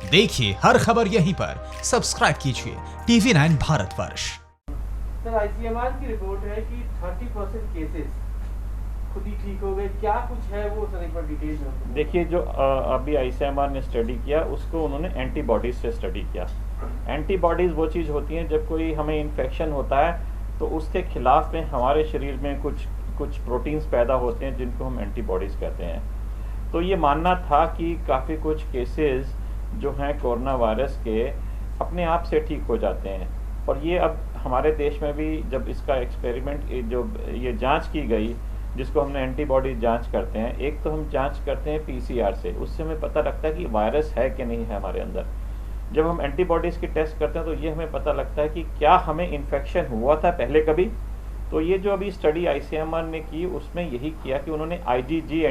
देखिए हर खबर यहीं पर, सब्सक्राइब कीजिए TV9 भारतवर्ष। सर आईसीएमआर की रिपोर्ट है कि 30% केसेस खुद ही ठीक हो गए, क्या कुछ है वो सर एक बार डिटेल में? देखिए जो अभी आईसीएमआर ने स्टडी किया उसको उन्होंने एंटीबॉडीज से स्टडी किया। एंटीबॉडीज वो चीज़ होती हैं जब कोई हमें इन्फेक्शन होता है तो उसके खिलाफ में हमारे शरीर में कुछ प्रोटीन्स पैदा होते हैं जिनको हम एंटीबॉडीज कहते हैं। तो ये मानना था कि काफ़ी कुछ केसेस जो हैं कोरोना वायरस के अपने आप से ठीक हो जाते हैं। और ये अब हमारे देश में भी जब इसका एक्सपेरिमेंट जो ये जांच की गई, जिसको हमने एंटीबॉडी जांच करते हैं, एक तो हम जांच करते हैं पीसीआर से, उससे हमें पता लगता है कि वायरस है कि नहीं है हमारे अंदर। जब हम एंटीबॉडीज़ की टेस्ट करते हैं तो ये हमें पता लगता है कि क्या हमें इन्फेक्शन हुआ था पहले कभी। तो ये जो अभी स्टडी आईसीएमआर ने की उसमें यही किया कि उन्होंने आईजीजी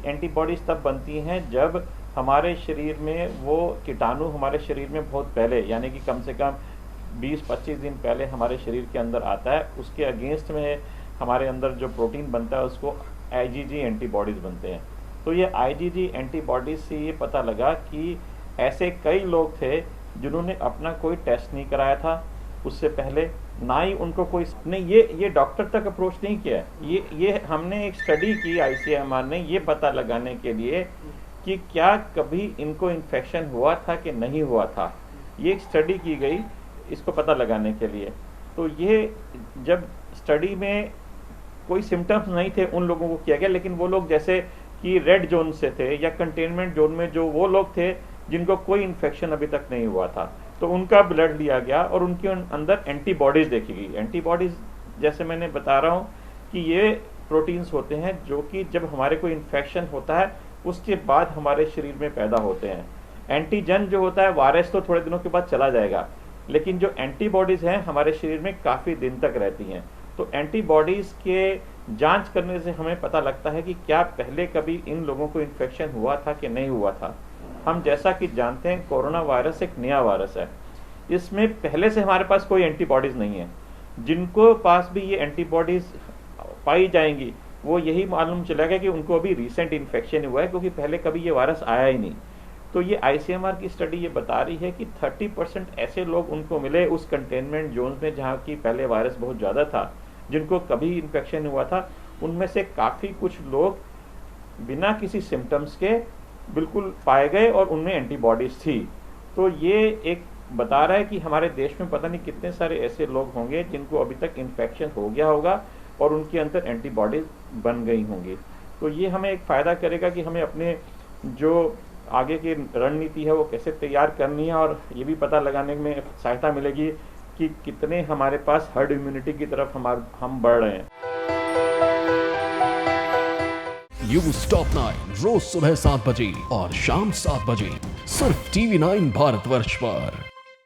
एंटीबॉडीज़ तब बनती हैं जब हमारे शरीर में वो कीटाणु हमारे शरीर में बहुत पहले, यानी कि कम से कम 20-25 दिन पहले हमारे शरीर के अंदर आता है, उसके अगेंस्ट में हमारे अंदर जो प्रोटीन बनता है उसको आईजीजी एंटीबॉडीज़ बनते हैं। तो ये आईजीजी एंटीबॉडीज़ से ये पता लगा कि ऐसे कई लोग थे जिन्होंने अपना कोई टेस्ट नहीं कराया था उससे पहले, ना ही उनको कोई ने ये डॉक्टर तक अप्रोच नहीं किया। ये हमने एक स्टडी की आईसीएमआर ने ये पता लगाने के लिए कि क्या कभी इनको इन्फेक्शन हुआ था कि नहीं हुआ था। ये एक स्टडी की गई इसको पता लगाने के लिए। तो ये जब स्टडी में कोई सिम्टम्स नहीं थे उन लोगों को किया गया, लेकिन वो लोग जैसे कि रेड जोन से थे या कंटेनमेंट जोन में जो वो लोग थे जिनको कोई इन्फेक्शन अभी तक नहीं हुआ था, तो उनका ब्लड लिया गया और उनके अंदर एंटीबॉडीज़ देखी गई। एंटीबॉडीज़ जैसे मैंने बता रहा हूँ कि ये प्रोटीन्स होते हैं जो कि जब हमारे कोई इन्फेक्शन होता है उसके बाद हमारे शरीर में पैदा होते हैं। एंटीजन जो होता है, वायरस तो थोड़े दिनों के बाद चला जाएगा, लेकिन जो एंटीबॉडीज़ हैं हमारे शरीर में काफ़ी दिन तक रहती हैं। तो एंटीबॉडीज़ के जांच करने से हमें पता लगता है कि क्या पहले कभी इन लोगों को इन्फेक्शन हुआ था कि नहीं हुआ था। हम जैसा कि जानते हैं कोरोना वायरस एक नया वायरस है, इसमें पहले से हमारे पास कोई एंटीबॉडीज़ नहीं है। जिनको पास भी ये एंटीबॉडीज़ पाई जाएंगी वो यही मालूम चलेगा कि उनको अभी रिसेंट इन्फेक्शन हुआ है, क्योंकि पहले कभी ये वायरस आया ही नहीं। तो ये आईसीएमआर की स्टडी ये बता रही है कि 30% ऐसे लोग उनको मिले उस कंटेनमेंट जोन में जहाँ की पहले वायरस बहुत ज़्यादा था, जिनको कभी इन्फेक्शन हुआ था। उनमें से काफ़ी कुछ लोग बिना किसी सिम्टम्स के बिल्कुल पाए गए और उनमें एंटीबॉडीज़ थी। तो ये एक बता रहा है कि हमारे देश में पता नहीं कितने सारे ऐसे लोग होंगे जिनको अभी तक इन्फेक्शन हो गया होगा और उनके अंदर एंटीबॉडीज़ बन गई होंगी। तो ये हमें एक फ़ायदा करेगा कि हमें अपने जो आगे की रणनीति है वो कैसे तैयार करनी है, और ये भी पता लगाने में सहायता मिलेगी कि कितने हमारे पास हर्ड इम्यूनिटी की तरफ हम बढ़ रहे हैं। न्यूज़ टॉप 9 रोज सुबह 7 बजे और शाम 7 बजे सिर्फ TV9 भारतवर्ष पर।